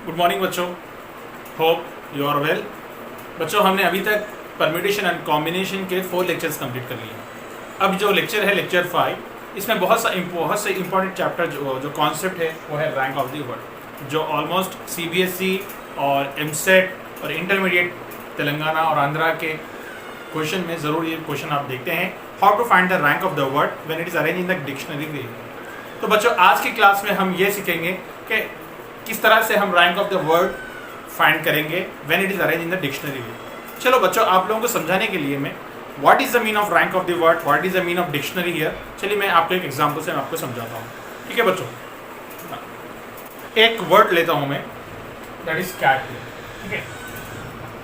Good morning बच्चों, hope you are well. बच्चों, हमने अभी तक परम्यूटेशन एंड कॉम्बिनेशन के 4 लेक्चर्स कंप्लीट कर लिए हैं। अब जो लेक्चर है लेक्चर 5, इसमें बहुत से इंपॉर्टेंट चैप्टर जो कॉन्सेप्ट है वो है रैंक ऑफ द वर्ड, जो ऑलमोस्ट CBSE और एमसेट और इंटरमीडिएट तेलंगाना और आंध्रा के क्वेश्चन में ज़रूर ये क्वेश्चन आप देखते हैं, how to find the rank of the word when it is arrange in the dictionary way. तो बच्चों, आज की क्लास में हम ये सीखेंगे कि किस तरह से हम rank of the word find करेंगे when it is arrange in the dictionary way. चलो बच्चों, आप लोगों को समझाने के लिए मैं what is the mean of rank of the word, what is the mean of dictionary here, चलिए मैं आपको एक एग्जांपल से मैं आपको समझाता हूँ। ठीक है बच्चों, एक वर्ड लेता हूँ मैं, दैट इज कैट। ठीक है,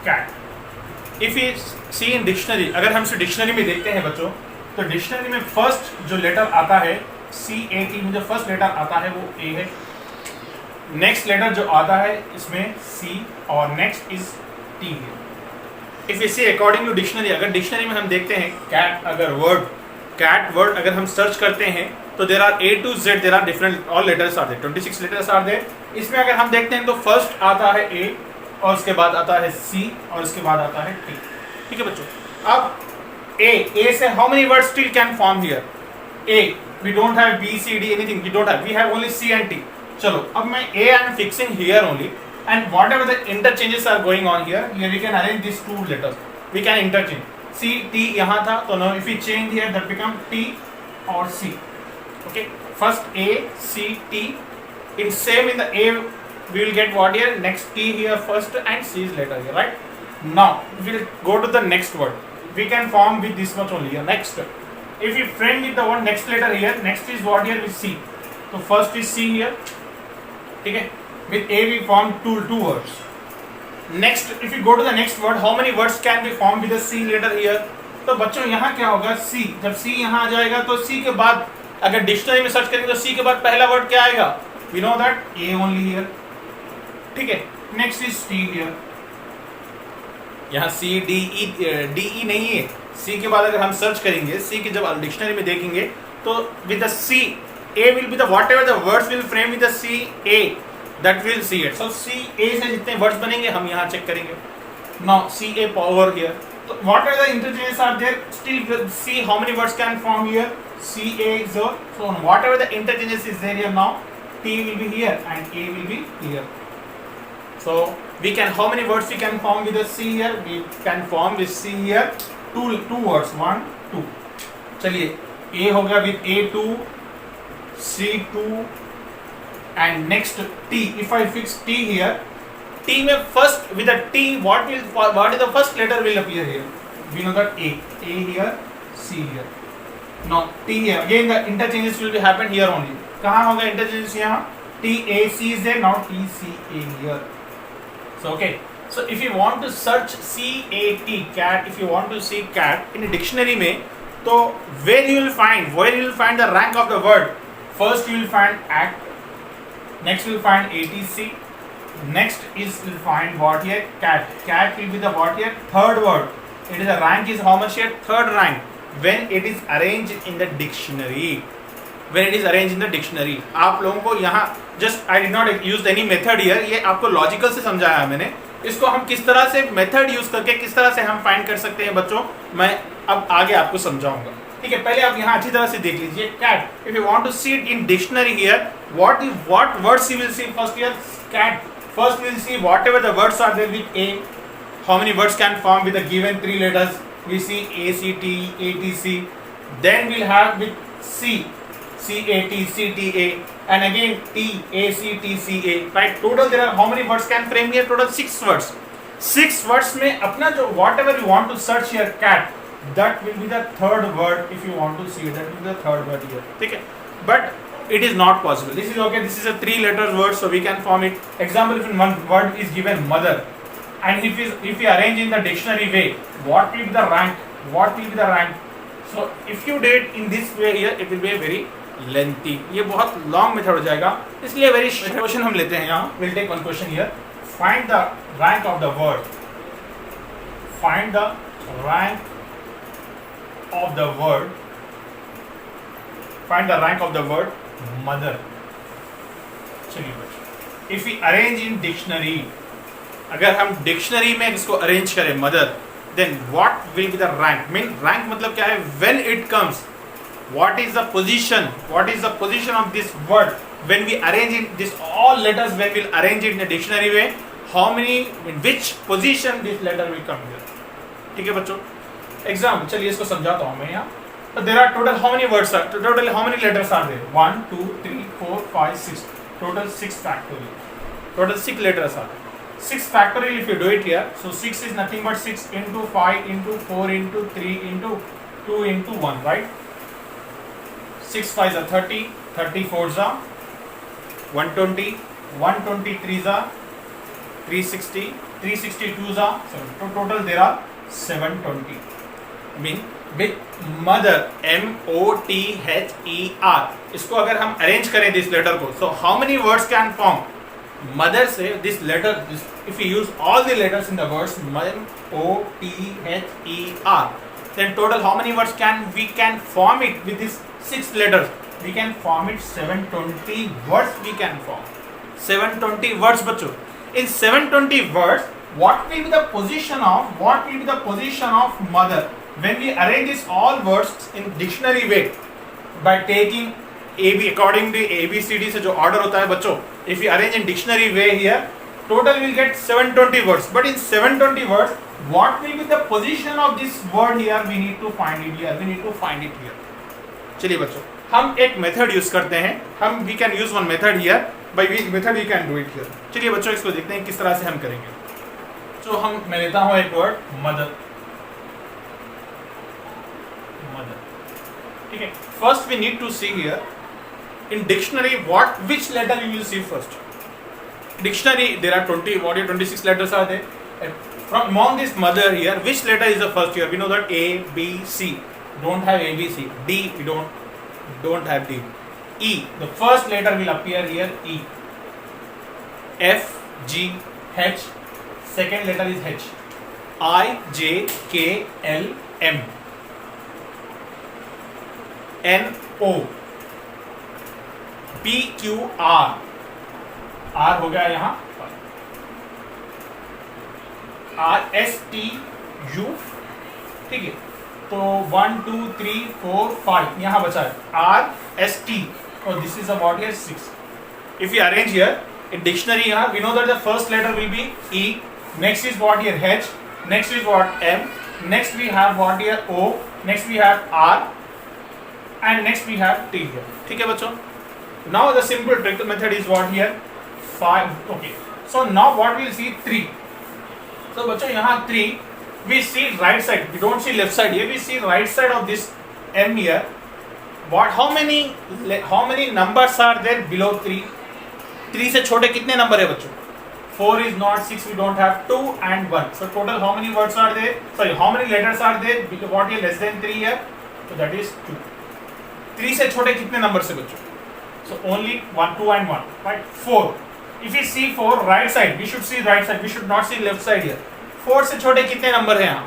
cat. If you see in dictionary, अगर हम इसे डिक्शनरी में देखते हैं बच्चों, तो डिक्शनरी में फर्स्ट जो लेटर आता है CAT में जो फर्स्ट लेटर आता है वो A है। नेक्स्ट लेटर जो आता है इसमें C और नेक्स्ट इज T है। If you see according to dictionary, अगर डिक्शनरी में हम देखते हैं कैट, अगर कैट वर्ड अगर हम सर्च करते हैं तो there are A to Z, there are different all letters are there, 26 letters are there. इसमें अगर हम देखते हैं तो फर्स्ट आता है A और उसके बाद आता है C और उसके बाद आता है T। ठीक है बच्चों, अब A से how many words still can form here? A, we don't have B, C, D, anything, we don't have, we have only C and T. चलो, अब मैं A I am fixing here only, and whatever the interchanges are going on here we can arrange these two letters, we can interchange. C, T यहाँ था, तो now if we change here that become T or C. Okay, first A, C, T, in same in the A we will get what here, next T here first and C is later here, right? Now we will go to the next word, we can form with this much only here. Next, if you frame with the one next letter here, next is what here with C, so first is C here. ठीक है, with A we form two words. Next, if you go to the next word, how many words can be formed with the C letter here? तो बच्चों यहाँ क्या होगा, C, जब C यहाँ आ जाएगा तो C के बाद अगर डिक्शनरी में सर्च करेंगे तो C के बाद पहला वर्ड क्या आएगा? We know that A only here. ठीक है, next is T here. यहाँ C D E नहीं है, C के बाद अगर हम सर्च करेंगे, C की जब डिक्शनरी में देखेंगे तो with the C, A will be the whatever the words will frame with the C A, that will see it. So C A से जितने words बनेंगे हम यहाँ चेक करेंगे. Now C A power here. So whatever the interchanges are there, still we'll see how many words can form here. C A is so whatever the interchanges is there here now, T will be here and A will be here. So we can, how many words we can form with the C here? We can form with C here two words, 1 2. चलिए, A हो गया with A2, C2 and next T. If I fix T here, T में first with the T, what is the first letter will appear here? We know that A here, C here. Now T here, again the interchanges will be happen here only. कहाँ होगा interchanges यहाँ? T A C is there, now T C A here. So okay, so if you want to search CAT, cat, if you want to see cat in a dictionary में, तो where you will find the rank of the word? First you will find act, next you will find ATC, next is you will find what here? Cat. Cat will be the what here? Third word. It is the rank is how much here? Third rank when it is arranged in the dictionary. When it is arranged in the dictionary. आप लोगों को यहाँ just I did not use any method here. ये आपको logical से समझाया है मैंने. इसको हम किस तरह से मेथड यूज करके किस तरह से हम फाइंड कर सकते हैं बच्चों, मैं अब आगे आपको समझाऊंगा। ठीक है, पहले आप यहाँ अच्छी तरह से देख लीजिए cat. If you want to see it in dictionary here, what words you will see first here? Cat. First will see whatever the words are there with A, how many words can form with the given 3 letters? We see ACT, ATC. Then we'll have with C, CAT, CTA, and again T, ACTCA. Right? Total there are how many words can frame here? Total 6 words. 6 words में अपना जो whatever you want to search here cat, that will be the third word. If you want to see that will be the third word here. ठीक है? But it is not possible. This is okay. This is a 3 letters word, so we can form it. Example, if one word is given mother, and if we arrange in the dictionary way, what will be the rank? What will be the rank? So if you did in this way here, it will be a very lengthy, ये बहुत long method हो जाएगा, इसलिए very question हम लेते हैं यहाँ. Will take one question here. Find the rank of the word. Find the rank of the word. Find the rank of the word mother. चलिए बच्चों, if you arrange in dictionary, अगर हम dictionary में इसको अरेंज करें mother, then what will be the rank? Mean rank मतलब क्या है? When it comes, what is the position, what is the position of this word when we arrange in this all letters, when we arrange in the dictionary way, how many, in which position this letter will come here. ठीक है बच्चों, example चलिए इसको समझाता हूं मैं यहाँ। So there are total how many words are, total how many letters are there? 1 2 3 4 5 6, total 6 factorial, total 6 letters are there. 6 factorial if you do it here, so 6 is nothing but 6 into 5 into 4 into 3 into 2 into 1, right? 6 5s are 30, 34s are 120, 123s are 360, 362s are 7. So total there are 720. Mean with mother, MOTHER, इसको अगर हम arrange करें this letter को, so how many words can form? Mother से this letter, if you use all the letters in the words MOTHER, then total how many words we can form it with these 6 letters? We can form it 720 words we can form. 720 words बच्चों. In 720 words, what will be the position of mother when we arrange these all words in dictionary way by taking AB according to ABCD से जो order होता है बच्चों, if we arrange in dictionary way here, total will get 720 words. But in 720 words, what will be the position of this word here? We need to find it here. चलिए बच्चों, हम एक method use करते हैं, हम we can use one method here. By which method we can do it here? चलिए बच्चों इसको देखते हैं किस तरह से हम करेंगे। तो मैं लेता हूँ एक वर्ड मदर, ठीक है। First we need to see here in dictionary which letter you will see first. Dictionary there are 26 letters are there. From among this mother here, which letter is the first here? We know that A, B, C. Don't have A, B, C. D we don't have D. E, the first letter will appear here, E. F, G, H, second letter is H. I, J, K, L, M. N, O. P, Q, R. R हो गया यहाँ R, S, T, U, ठीक है। तो 1 2 3 4 5 यहाँ बचा है R, S, T, और this is about here 6. If we arrange here in dictionary यहाँ, we know that the first letter will be E, next is what here H, next is what M, next we have what here O, next we have R, and next we have T here, ठीक है बच्चों। Now the simple trick method is what here 5. Okay, so now what we'll see 3. So बच्चों यहाँ 3 we see right side, we don't see left side here, we see right side of this M here. What how many numbers are there below 3? 3 से छोटे कितने number है बच्चों? 4 is not 6, we don't have 2 and 1. So total how many words are there? Sorry, how many letters are there? What here less than 3 here? So that is 2. 3 से छोटे कितने number से बच्चों? So only 1, 2 and 1, right? 4. If we see 4 right side, we should see right side, we should not see left side here. 4 से छोटे कितने number हैं यहाँ?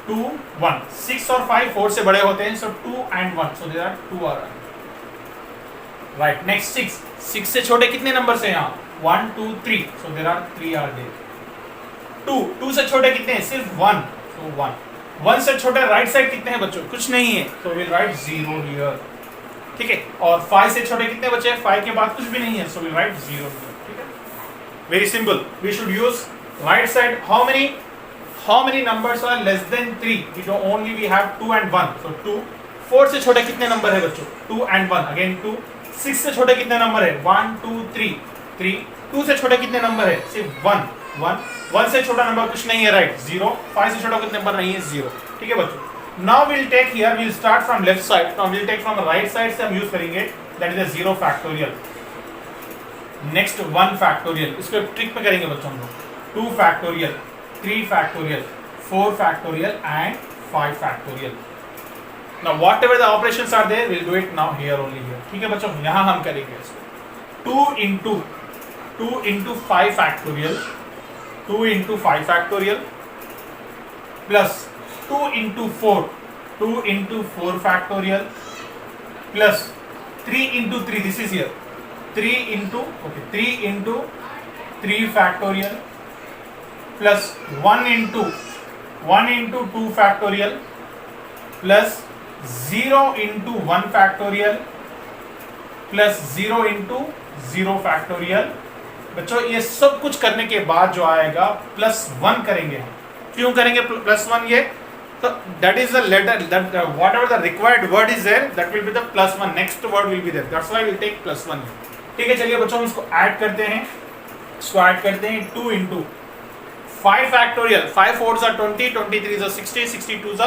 2, 1. 6 और 5 4 से बड़े होते हैं, so 2 and 1, so there are 2 are right. Next 6. 6 से छोटे कितने नंबर से यहाँ? 1, 2, 3, so there are 3 are there. 2 से छोटे कितने हैं? सिर्फ 1, so 1. 1 से छोटे राइट साइड कितने हैं बच्चों? कुछ नहीं है, so we'll write 0 here. ठीक है। और 5 से छोटे कितने बचे हैं? 5 के बाद कुछ भी नहीं है, so we write 0 here. ठीक है। Very simple. We should use right side. How many numbers are less than 3? We have 2 and 1. So 2. 4 से छोटे कितने नंबर है बच्चों? 2 and 1. Again 2. 6 से छोटे कितने नंबर है? 1, 2, 3. 3. 2 से छोटे कितने नंबर है? सिर्फ 1. 1 से छोटा नंबर कुछ नहीं है, राइट? 0. 5 से छोटा कितने नंबर नहीं है? 0. ठीक है बच्चों। Now we'll take here, we'll start from left side. Now we'll take from the right side से हम यूज करेंगे, that is a 0 factorial. Next 1 factorial. इसको ट्रिक में करेंगे बच्चों हम लोग। 2 factorial, 3 factorial, 4 factorial and 5 factorial. Now whatever the operations are there, we'll do it now here only here. ठीक है बच्चों, यहाँ हम करेंगे इसको। 2 into 5 factorial, 2 into 5 factorial plus 2 into 4 factorial plus 3 into 3, this is here, 3 into 3 factorial plus 1 into 2 factorial plus 0 into 1 factorial plus 0 into 0 factorial। बच्चों ये सब कुछ करने के बाद जो आएगा +1 करेंगे हम। क्यों करेंगे +1? ये तो that is the letter that whatever the required word is there, that will be the +1, next word will be there, that's why we'll take +1। ठीक है, चलिए बच्चों हम इसको ऐड करते हैं। 2 into 5 factorial, 5 4s are 20, 23 is 60, 62 is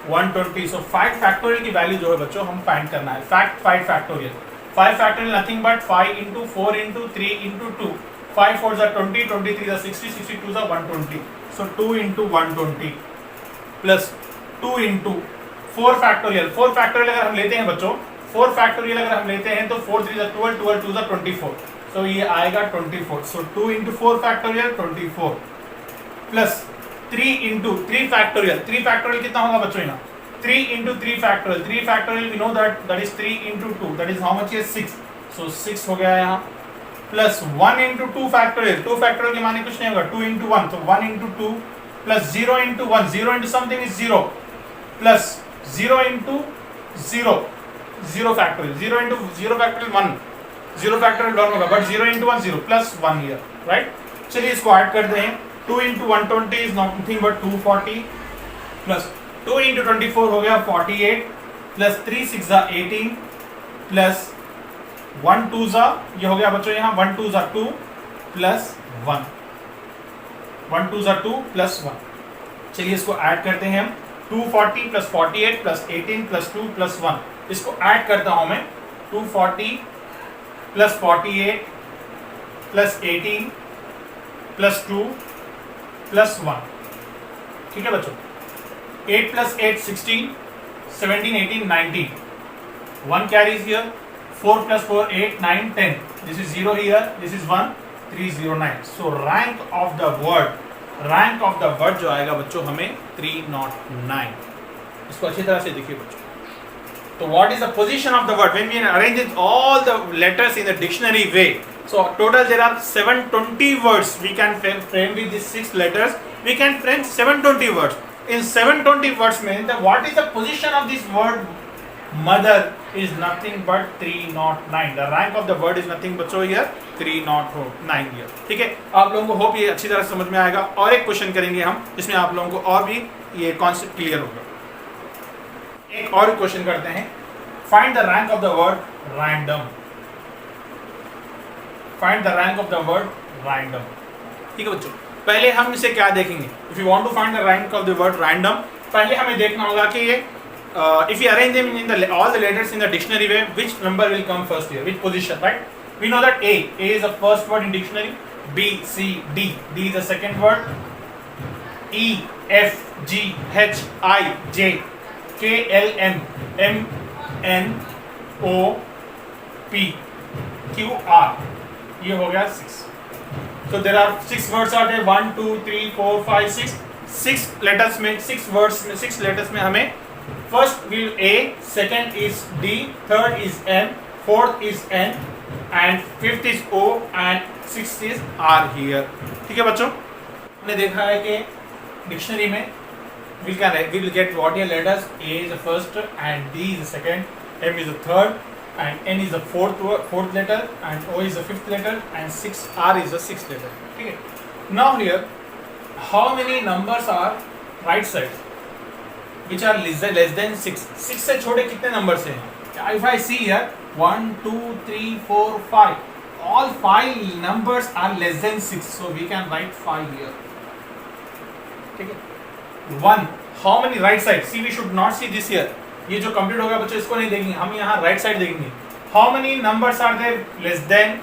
120, so 5 factorial की value जो है बच्चों हम फाइंड करना है। 5 factorial, 5 factorial nothing but 5 into 4 into 3 into 2, 5 4s are 20, 23 is 60, 62 is 120, so 2 into 120 plus 2 into 4 factorial। 4 factorial अगर हम लेते हैं बच्चों, 4 factorial अगर हम लेते हैं तो 4 3 is 12, 12 2 is 24, so ये आएगा 24, so 2 into 4 factorial 24 plus 3 into 3 factorial। 3 factorial कितना होगा बच्चों यहाँ? 3 into 3 factorial, 3 factorial we know that is 3 into 2, that is how much is 6, so 6 हो गया यहाँ, plus 1 into 2 factorial। 2 factorial के माने कुछ नहीं होगा, 2 into 1, so 1 into 2 plus 0 into 1, 0 into something is 0, plus 0 into 0, 0 factorial, 0 into 0 factorial 1, 0 factorial 1 होगा, but 0 into 1 0 plus 1 here, right? चलिए इसको ऐड करते हैं। 2 into 120 is nothing but 240 plus 2 into 24 हो गया 48 plus 3 6 are 18 plus 1 2 ये हो गया बच्चों यहाँ 1 2 2 plus 1, 1 2 2 plus 1। चलिए इसको ऐड करते हैं हम। 240 plus 48 plus 18 plus 2 plus 1, इसको ऐड करता हूं मैं। 240 plus 48 plus 18 plus 2 plus 1, ठीक है बच्चों। 8 plus 8 16, 17 18 19, 1 carries here, 4 plus 4 8 9 10, this is 0 here, this is 1, 309, so rank of the word जो आएगा बच्चों हमें 309। इसको अच्छी तरह से देखिए बच्चों। तो what is the position of the word when we arrange all the letters in the dictionary way? So total there are 720 words we can frame with these 6 letters. We can frame 720 words. In 720 words में what is the position of this word mother is nothing but 309. The rank of the word is nothing बच्चों here 309 here। ठीक है, आप लोगों को hope ये अच्छी तरह समझ में आएगा। और एक क्वेश्चन करेंगे हम जिसमें आप लोगों को और भी ये कॉन्सेप्ट क्लियर होगा। एक और क्वेश्चन करते हैं। Find the rank of the word random. Find the rank of the word random. ठीक है बच्चों, पहले हम इसे क्या देखेंगे? If you want to find the rank of the word random, पहले हमें देखना होगा कि ये if you arrange them in all the letters in the dictionary way, which number will come first here, which position, right? We know that A is the first word in dictionary, B C D is the second word, E F G H I J K L M M N O P Q R, ये हो गया 6। So there are 6 words are there, 1 2 3 4 5 6, 6 letters में 6 words में 6 letters में हमें first will A, second is D, third is M, fourth is N, and fifth is O, and sixth is R here। ठीक है बच्चों, हमने देखा है कि डिक्शनरी में we will get what here letters, A is the first and D is the second, M is the third and N is the fourth letter and O is the fifth letter and R is the sixth letter। ठीक है, now here how many numbers are right side which are less than 6? 6 से छोटे कितने numbers हैं? If I see here 1 2 3 4 5, all 5 numbers are less than 6, so we can write 5 here। ठीक है, 1 how many right side? See, we should not see this here, ये जो complete होगा बच्चों इसको नहीं देखेंगे, हम यहाँ राइट साइड देखेंगे। how many numbers are there less than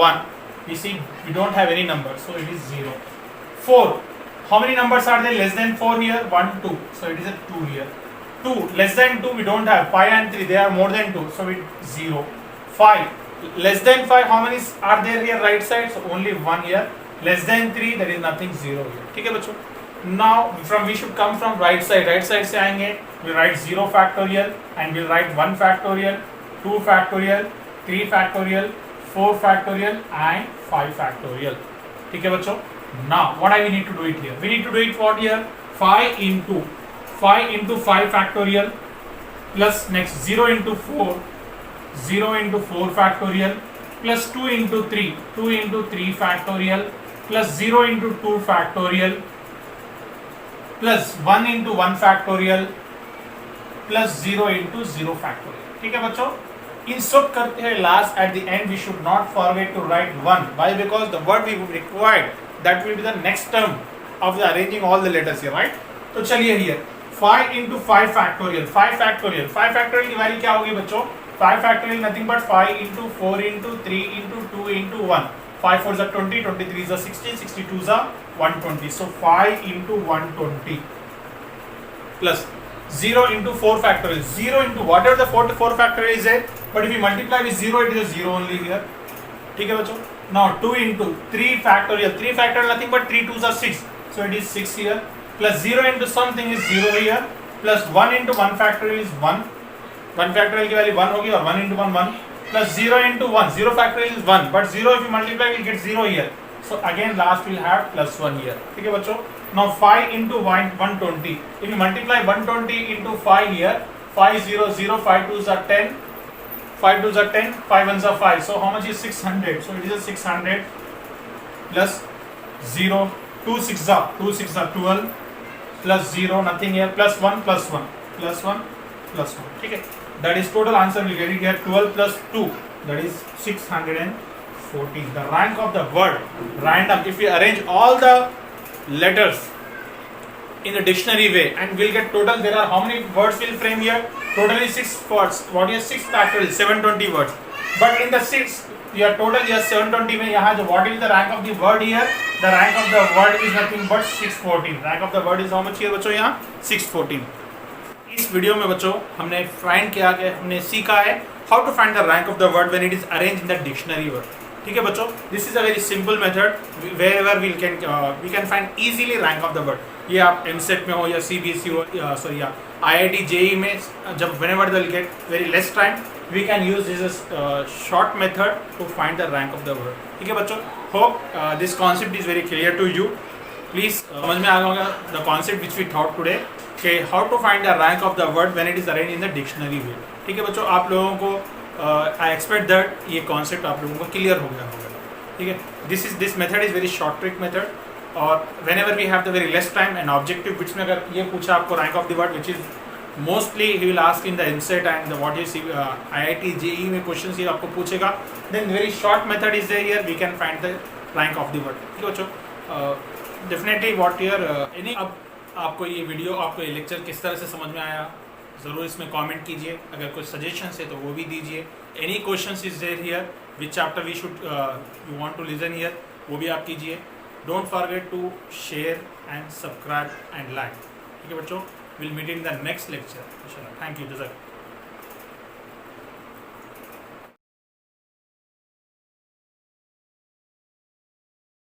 1? You see we don't have any number, so it is 0। 4, how many numbers are there less than 4 here? 1 2, so it is a 2 here। 2 less than 2 we don't have, 5 and 3 they are more than 2, so it 0। 5 less than 5 how many are there here right side? So only 1 here। less than 3 there is nothing, 0 here। ठीक है बच्चों, now we should come from right side से आएंगे, we write 0 factorial and we'll write 1 factorial, 2 factorial, 3 factorial, 4 factorial and 5 factorial. ठीक है बच्चों. Now what I need to do it here? We need to do it what here? 5 into 5 factorial plus next 0 into 4 factorial plus 2 into 3 factorial plus 0 into 2 factorial plus 1 into 1 factorial plus 0 into 0 factorial. ठीक है बच्चों. इन सब करते हैं last at the end we should not forget to write 1. Why? Because the word we required that will be the next term of the arranging all the letters here, right? तो चलिए here 5 into 5 factorial. 5 factorial की value क्या होगी बच्चों? 5 factorial nothing but 5 into 4 into 3 into 2 into 1. 5 4 is 20, 23 is 60, 62 is 120. So 5 into 120 plus 0 into 4 factorial. 0 into whatever the 4 factorial is there, but if we multiply with 0, it is a 0 only here. ठीक है बच्चों. Now 2 into 3 factorial. 3 factorial nothing but 3 2s are 6. So it is 6 here. Plus 0 into something is 0 here. Plus 1 into 1 factorial is 1. 1 factorial की value 1 होगी और 1 into 1 1. Plus 0 into 1. 0 factorial is 1. But 0 if you multiply will get 0 here. So again last we'll have plus 1 here. ठीक है बच्चों. Now 5 into 120. If you multiply 120 into 5 here, 5 0 0, 5 2s are 10. 5 2s are 10, 5 1s are 5. So how much is 600? So it is a 600 plus 0, 2 6s are 12 plus 0 nothing here plus 1 plus 1 plus 1 plus 1. ठीक है. That is total answer we get it here 12 plus 2, that is 614. The rank of the word random, if we arrange all the letters in the dictionary way and we'll get total, there are how many words will frame here? Totally 6 words. What is 6 factorial? 720 words. But in the 6 your total is 720 में यहाँ जो what is the rank of the word here? The rank of the word is nothing but 614. Rank of the word is how much here बच्चों? यहाँ 614. इस video में बच्चों हमने find किया कि हमने सीखा है how to find the rank of the word when it is arrange in the dictionary word. ठीक है बच्चों. This is a very simple method wherever we can find easily rank of the word. ये आप EAMCET में हो या CBSE हो sorry या आईआईटी जेई में जब whenever they will get very less time we can use this short method to find the rank of the word. ठीक है बच्चों. Hope this concept is very clear to you. Please समझ में आ गया होगा the concept which we thought today कि how to find the rank of the word when it is arrange in the dictionary way. ठीक है बच्चों. आप लोगों को आई एक्सपेक्ट दैट ये कॉन्सेप्ट आप लोगों को क्लियर हो गया होगा. ठीक है. This method is very short trick method. और whenever we have the very less time and objective bits में अगर ये पूछा आपको rank of the word which is mostly he will ask in the EAMCET and what is IIT JEE में question ये आपको पूछेगा, then very short method is there we can find the rank of the word. ठीक है बच्चों. Definitely what your any अब आपको ये वीडियो आपको ये लेक्चर किस तरह से समझ में आया ज़रूर इसमें कमेंट कीजिए. अगर कोई सजेशंस है तो वो भी दीजिए. Any questions is there here which chapter we should you want to listen here वो भी आप कीजिए. Don't forget to share and subscribe and like. ठीक है बच्चों. Will meet in the next lecture. Thank you. जज़ाक.